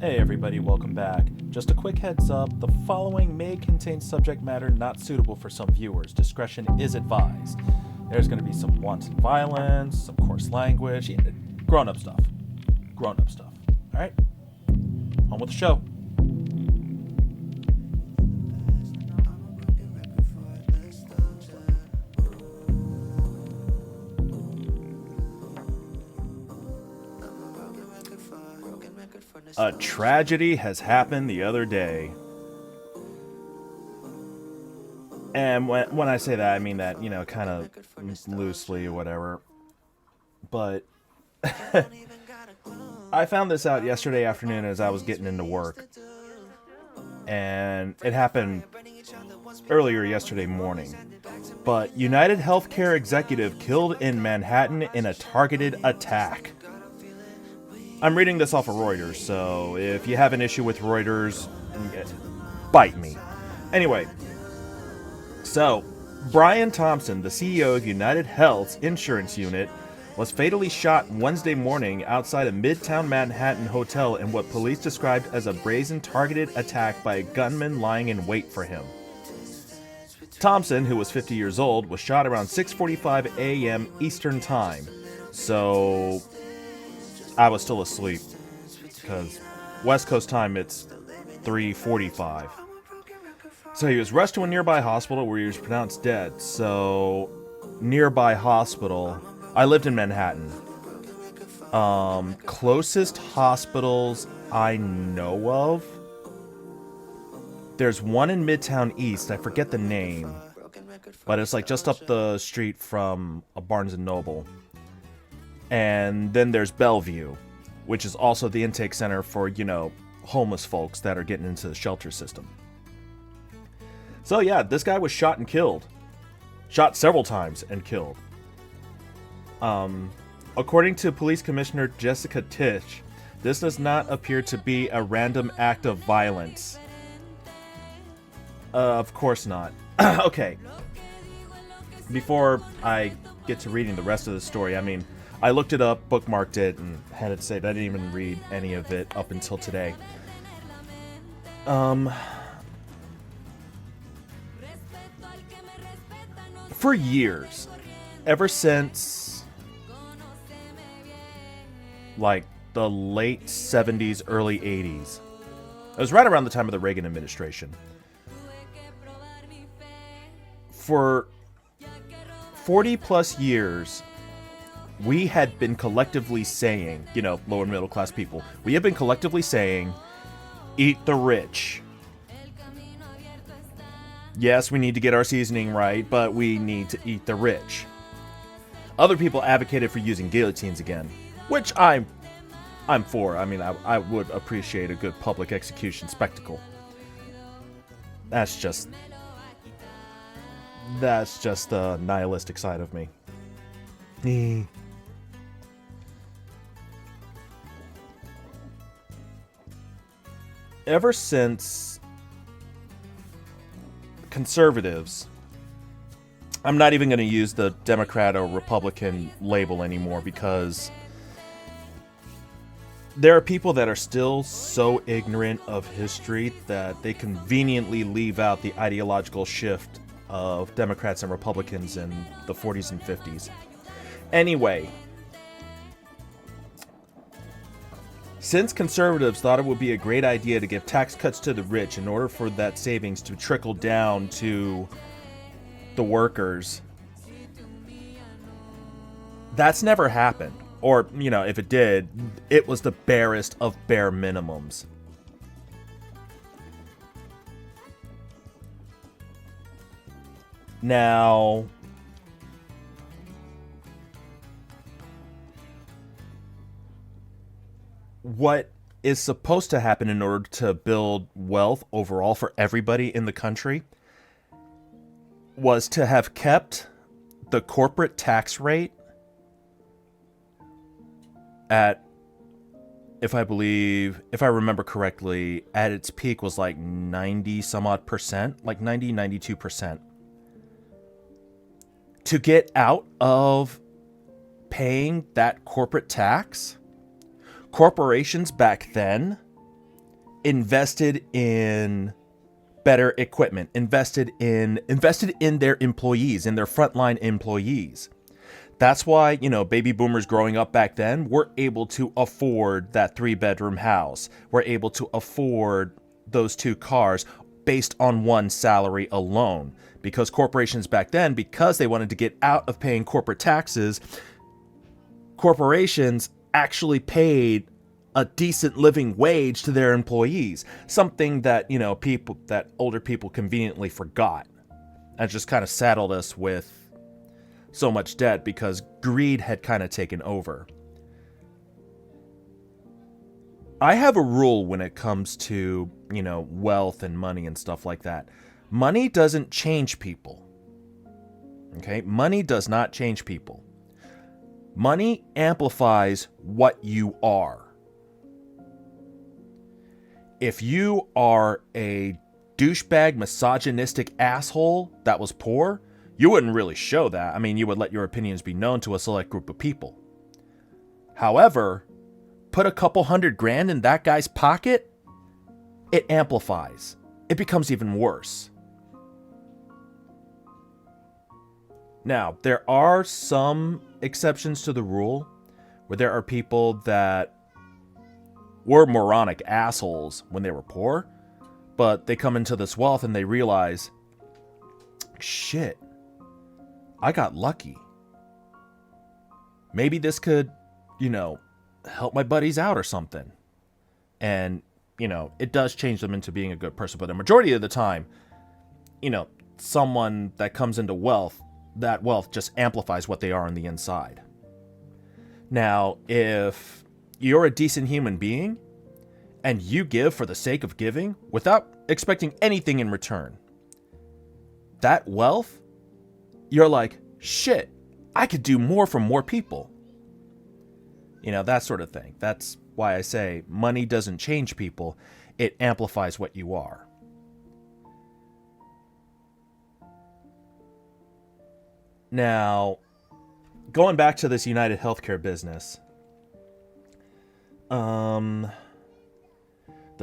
Hey everybody, welcome back. Just a quick heads up, the following may contain subject matter not suitable for some viewers. Discretion is advised. There's going to be some wanton violence, some coarse language, grown-up stuff. Grown-up stuff. Alright? On with the show. A tragedy has happened the other day. And when I say that, I mean that, kind of loosely or whatever. But I found this out yesterday afternoon as I was getting into work. And it happened earlier yesterday morning. But United Healthcare executive killed in Manhattan in a targeted attack. I'm reading this off of Reuters, so if you have an issue with Reuters, bite me. Anyway, so Brian Thompson, the CEO of United Health's insurance unit, was fatally shot Wednesday morning outside a Midtown Manhattan hotel in what police described as a brazen targeted attack by a gunman lying in wait for him. Thompson, who was 50 years old, was shot around 6:45 a.m. Eastern Time, so I was still asleep, because West Coast time it's 3:45. So he was rushed to a nearby hospital where he was pronounced dead. So, nearby hospital, I lived in Manhattan. Closest hospitals I know of, there's one in Midtown East, I forget the name, but it's like just up the street from a Barnes & Noble. And then there's Bellevue, which is also the intake center for, homeless folks that are getting into the shelter system. So yeah, this guy was shot and killed. Shot several times and killed. According to Police Commissioner Jessica Tisch, this does not appear to be a random act of violence. Of course not. Okay. Before I get to reading the rest of the story, I looked it up, bookmarked it, and had it saved. I didn't even read any of it up until today. For years, ever since, like, the late 70s, early 80s, it was right around the time of the Reagan administration, for 40 plus years, we had been collectively saying, lower and middle class people, we have been collectively saying, eat the rich. Yes, we need to get our seasoning right, but we need to eat the rich. Other people advocated for using guillotines again, which I'm for. I would appreciate a good public execution spectacle. That's just the nihilistic side of me. Ever since conservatives, I'm not even going to use the Democrat or Republican label anymore, because there are people that are still so ignorant of history that they conveniently leave out the ideological shift of Democrats and Republicans in the 40s and 50s. Anyway, since conservatives thought it would be a great idea to give tax cuts to the rich in order for that savings to trickle down to the workers, that's never happened. Or, if it did, it was the barest of bare minimums. Now, what is supposed to happen in order to build wealth overall for everybody in the country was to have kept the corporate tax rate at, if I remember correctly, at its peak was like 90 some odd percent, like 92%. To get out of paying that corporate tax, corporations back then invested in better equipment, invested in their employees, in their frontline employees. That's why, baby boomers growing up back then were able to afford that 3-bedroom house. Were able to afford those 2 cars based on one salary alone. Because corporations back then, because they wanted to get out of paying corporate taxes, corporations actually paid a decent living wage to their employees. Something that, older people conveniently forgot. And just kind of saddled us with so much debt because greed had kind of taken over. I have a rule when it comes to, wealth and money and stuff like that. Money doesn't change people. Okay? Money does not change people. Money amplifies what you are. If you are a douchebag, misogynistic asshole that was poor, you wouldn't really show that. I mean, you would let your opinions be known to a select group of people. However, put a couple $100,000 in that guy's pocket, it amplifies. It becomes even worse. Now, there are some exceptions to the rule where there are people that were moronic assholes when they were poor, but they come into this wealth and they realize, shit, I got lucky. Maybe this could, help my buddies out or something. And, it does change them into being a good person. But the majority of the time, someone that comes into wealth, that wealth just amplifies what they are on the inside. Now, if you're a decent human being and you give for the sake of giving without expecting anything in return, that wealth, you're like, shit, I could do more for more people. That sort of thing. That's why I say money doesn't change people. It amplifies what you are. Now, going back to this United Healthcare business. The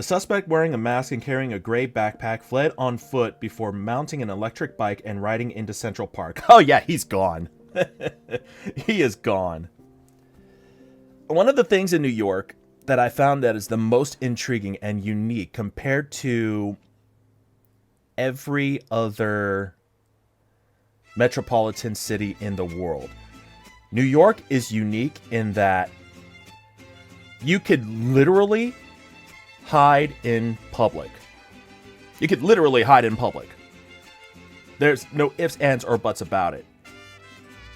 suspect wearing a mask and carrying a gray backpack fled on foot before mounting an electric bike and riding into Central Park. Oh yeah, he's gone. He is gone. One of the things in New York that I found that is the most intriguing and unique compared to every other metropolitan city in the world. New York is unique in that you could literally hide in public. You could literally hide in public. There's no ifs, ands, or buts about it.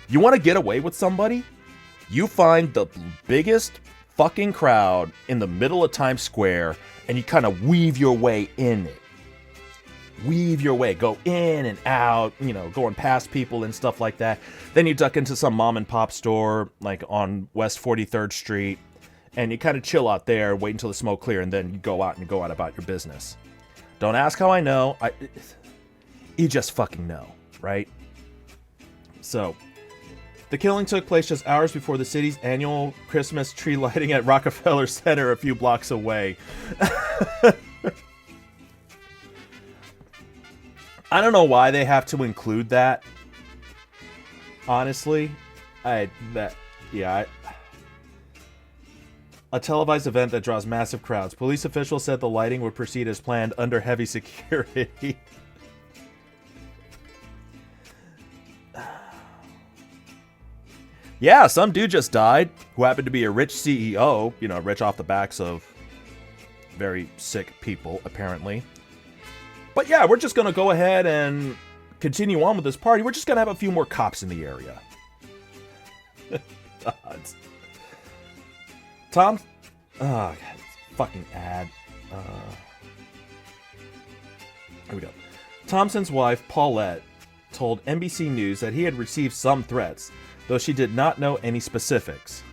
You want to get away with somebody? You find the biggest fucking crowd in the middle of Times Square and you kind of weave your way in it. Weave your way, go in and out, going past people and stuff like that. Then you duck into some mom and pop store like on West 43rd Street and you kind of chill out there, wait until the smoke clear, and then you go out about your business. Don't ask how I know. You just fucking know, right? So, the killing took place just hours before the city's annual Christmas tree lighting at Rockefeller Center a few blocks away. I don't know why they have to include that. Honestly, a televised event that draws massive crowds. Police officials said the lighting would proceed as planned under heavy security. Yeah, some dude just died who happened to be a rich CEO, rich off the backs of very sick people, apparently. But yeah, we're just going to go ahead and continue on with this party. We're just going to have a few more cops in the area. Tom? Oh, God, fucking ad. Here we go. Thompson's wife, Paulette, told NBC News that he had received some threats, though she did not know any specifics.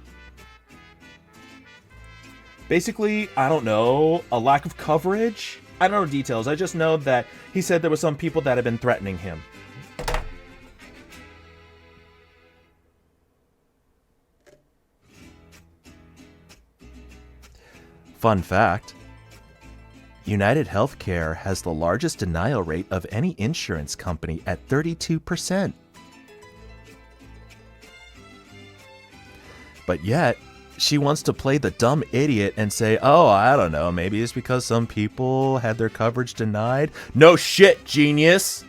Basically, I don't know, a lack of coverage? I don't know details. I just know that he said there were some people that had been threatening him. Fun fact. United Healthcare has the largest denial rate of any insurance company at 32%. But yet, she wants to play the dumb idiot and say, oh, I don't know, maybe it's because some people had their coverage denied. No shit, genius!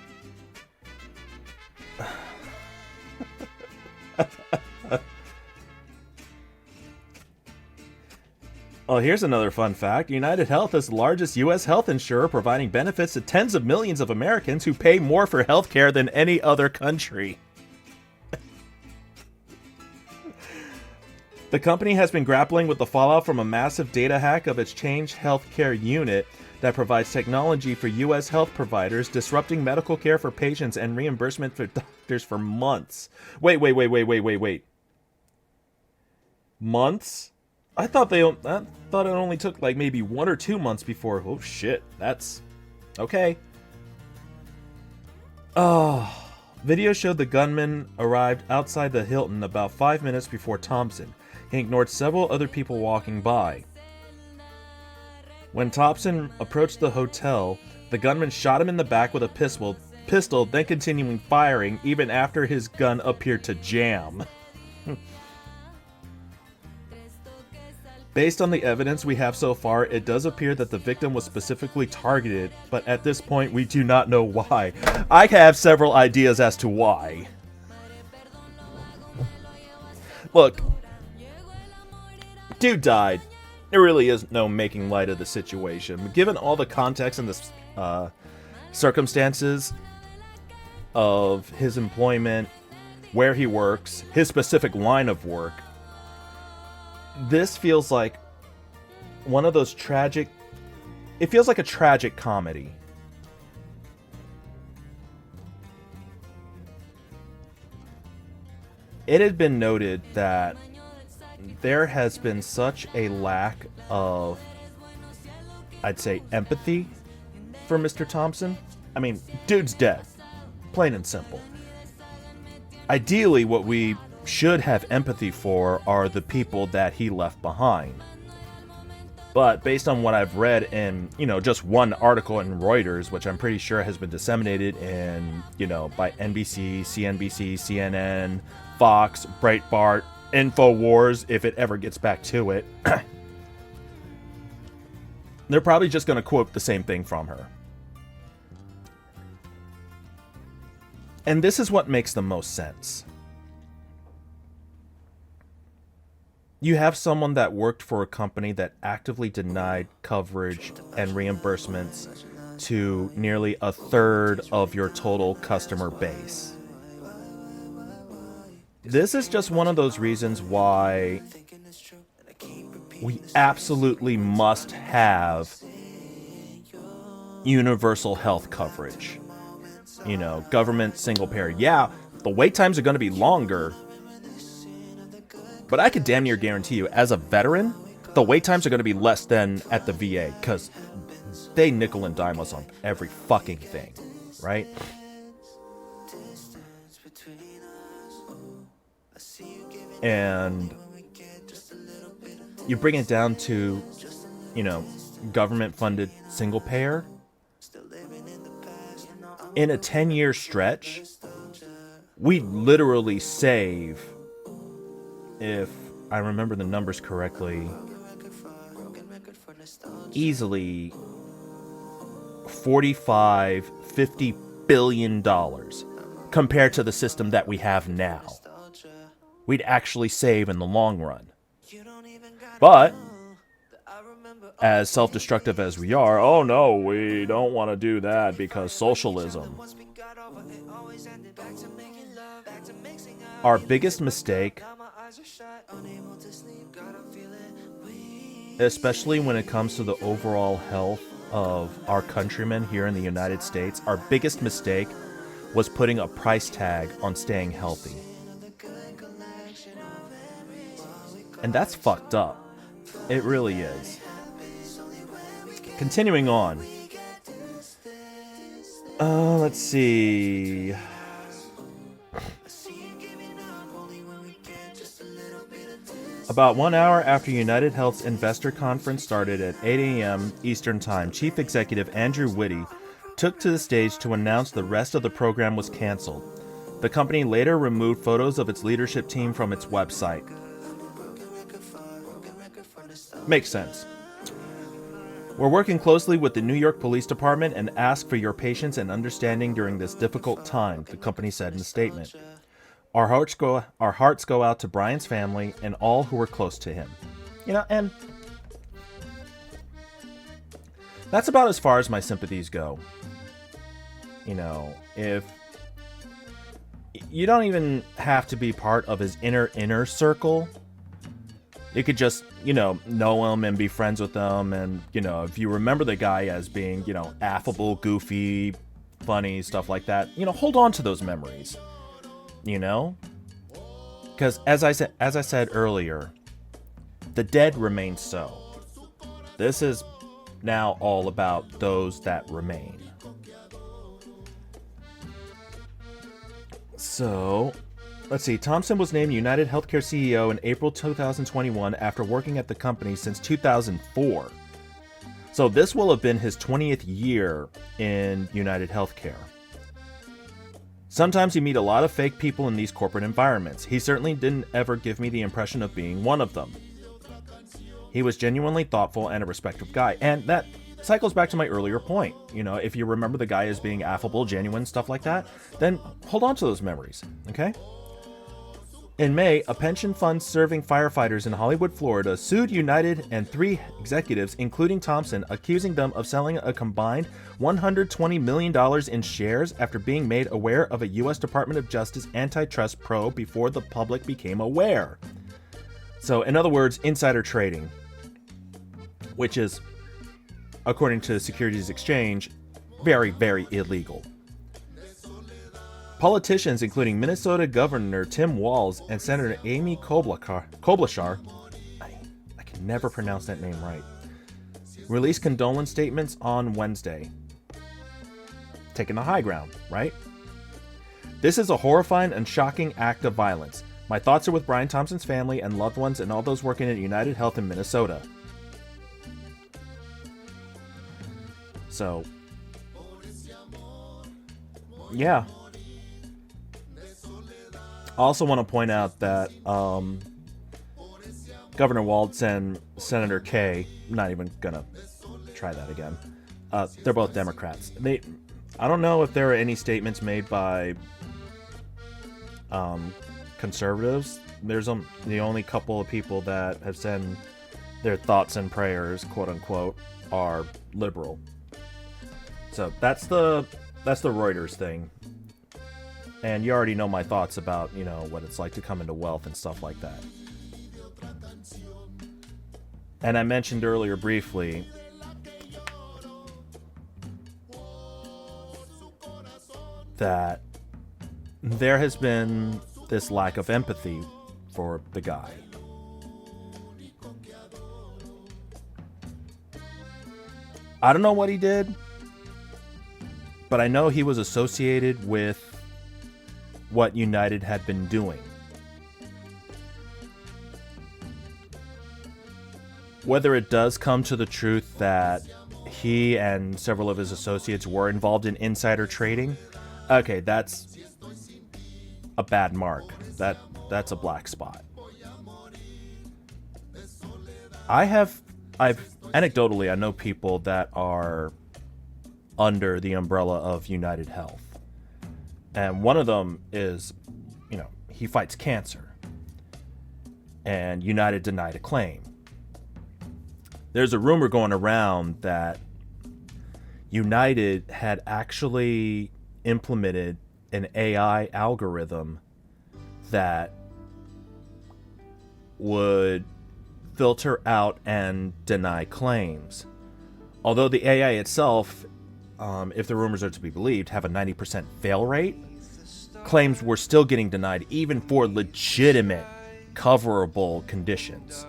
Well, here's another fun fact. United Health is the largest U.S. health insurer, providing benefits to tens of millions of Americans who pay more for health care than any other country. The company has been grappling with the fallout from a massive data hack of its Change Healthcare unit that provides technology for U.S. health providers, disrupting medical care for patients and reimbursement for doctors for months. Wait. Months? I thought it only took like maybe 1 or 2 months before. Oh shit, that's okay. Oh, video showed the gunman arrived outside the Hilton about 5 minutes before Thompson. He ignored several other people walking by. When Thompson approached the hotel, the gunman shot him in the back with a pistol, then continuing firing even after his gun appeared to jam. Based on the evidence we have so far, it does appear that the victim was specifically targeted, but at this point we do not know why. I have several ideas as to why. Look, dude died. There really is no making light of the situation. Given all the context and the circumstances of his employment, where he works, his specific line of work, this feels like one of those tragic... It feels like a tragic comedy. It had been noted that there has been such a lack of, I'd say, empathy for Mr. Thompson. I mean, dude's dead. Plain and simple. Ideally, what we should have empathy for are the people that he left behind. But based on what I've read in, just one article in Reuters, which I'm pretty sure has been disseminated in, by NBC, CNBC, CNN, Fox, Breitbart, InfoWars, if it ever gets back to it, they're probably just going to quote the same thing from her. And this is what makes the most sense. You have someone that worked for a company that actively denied coverage and reimbursements to nearly a third of your total customer base. This is just one of those reasons why we absolutely must have universal health coverage. Government single payer. Yeah, the wait times are going to be longer. But I could damn near guarantee you, as a veteran, the wait times are going to be less than at the VA, because they nickel and dime us on every fucking thing, right? And you bring it down to, government-funded single payer. In a 10-year stretch, we literally save, if I remember the numbers correctly, easily $45-50 billion compared to the system that we have now. We'd actually save in the long run. But as self-destructive as we are, oh no, we don't want to do that because socialism. Our biggest mistake, especially when it comes to the overall health of our countrymen here in the United States, our biggest mistake was putting a price tag on staying healthy. And that's fucked up. It really is. Continuing on. Let's see. About 1 hour after United Health's investor conference started at 8 a.m. Eastern Time, Chief Executive Andrew Whitty took to the stage to announce the rest of the program was canceled. The company later removed photos of its leadership team from its website. Makes sense. We're working closely with the New York Police Department and ask for your patience and understanding during this difficult time, the company said in a statement. Our hearts go out to Brian's family and all who were close to him. And that's about as far as my sympathies go. If you don't even have to be part of his inner circle, you could just, know him and be friends with him. And, if you remember the guy as being, affable, goofy, funny, stuff like that, hold on to those memories. Because as I said earlier, the dead remain so. This is now all about those that remain. So, let's see. Thompson was named United Healthcare CEO in April 2021 after working at the company since 2004. So this will have been his 20th year in United Healthcare. Sometimes you meet a lot of fake people in these corporate environments. He certainly didn't ever give me the impression of being one of them. He was genuinely thoughtful and a respectful guy. And that cycles back to my earlier point. If you remember the guy as being affable, genuine, stuff like that, then hold on to those memories, okay? In May, a pension fund serving firefighters in Hollywood, Florida, sued United and 3 executives, including Thompson, accusing them of selling a combined $120 million in shares after being made aware of a U.S. Department of Justice antitrust probe before the public became aware. So, in other words, insider trading, which is, according to the Securities Exchange, very, very illegal. Politicians, including Minnesota Governor Tim Walz and Senator Amy Klobuchar, I can never pronounce that name right, released condolence statements on Wednesday. Taking the high ground, right? This is a horrifying and shocking act of violence. My thoughts are with Brian Thompson's family and loved ones and all those working at United Health in Minnesota. So, yeah. I also want to point out that Governor Walz and Senator Kay, I'm not even gonna try that again. They're both Democrats. I don't know if there are any statements made by conservatives. There's the only couple of people that have said their thoughts and prayers, quote unquote, are liberal. So that's the Reuters thing. And you already know my thoughts about, what it's like to come into wealth and stuff like that. And I mentioned earlier briefly that there has been this lack of empathy for the guy. I don't know what he did, but I know he was associated with what United had been doing. Whether it does come to the truth that he and several of his associates were involved in insider trading, okay, that's a bad mark. That's a black spot. I've anecdotally, I know people that are under the umbrella of United Health. And one of them is, he fights cancer. And United denied a claim. There's a rumor going around that United had actually implemented an AI algorithm that would filter out and deny claims. Although the AI itself, if the rumors are to be believed, have a 90% fail rate, claims were still getting denied even for legitimate, coverable conditions.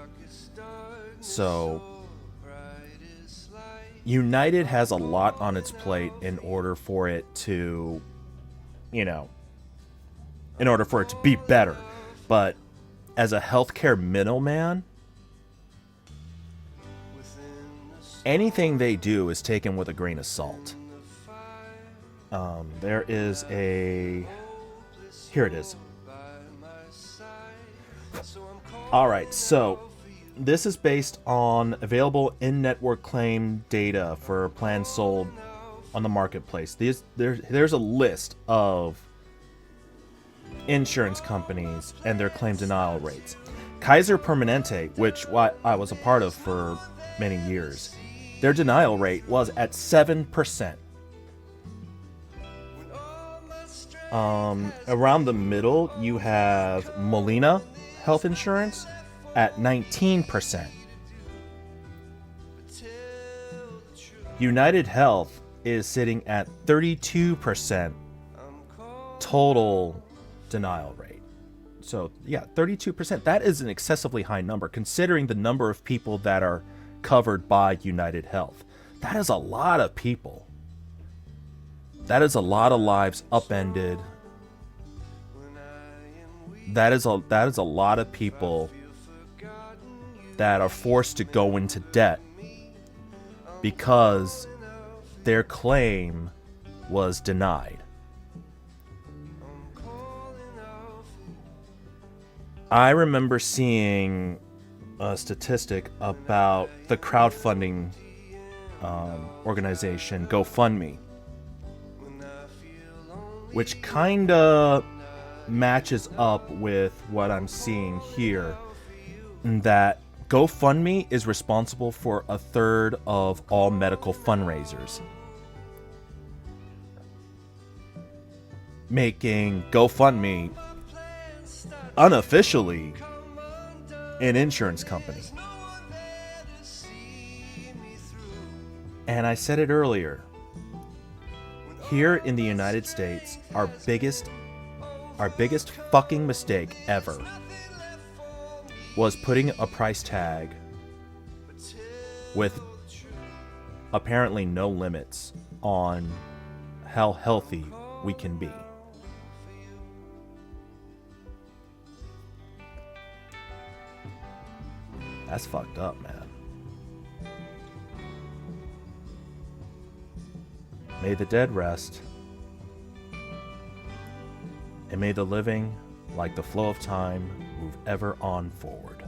So, United has a lot on its plate in order for it to, in order for it to be better. But as a healthcare middleman, anything they do is taken with a grain of salt. There is a... Here it is. Alright, so this is based on available in-network claim data for plans sold on the marketplace. There's a list of insurance companies and their claim denial rates. Kaiser Permanente, which I was a part of for many years, their denial rate was at 7%. Around the middle, you have Molina Health Insurance at 19%. United Health is sitting at 32% total denial rate. So, yeah, 32%. That is an excessively high number, considering the number of people that are covered by United Health. That is a lot of people. That is a lot of lives upended. That is a lot of people that are forced to go into debt because their claim was denied. I remember seeing a statistic about the crowdfunding organization GoFundMe, which kind of matches up with what I'm seeing here, in that GoFundMe is responsible for 1/3 of all medical fundraisers, making GoFundMe unofficially an insurance company. And I said it earlier, here in the United States, our biggest fucking mistake ever was putting a price tag with apparently no limits on how healthy we can be. That's fucked up, man. May the dead rest, and may the living, like the flow of time, move ever on forward.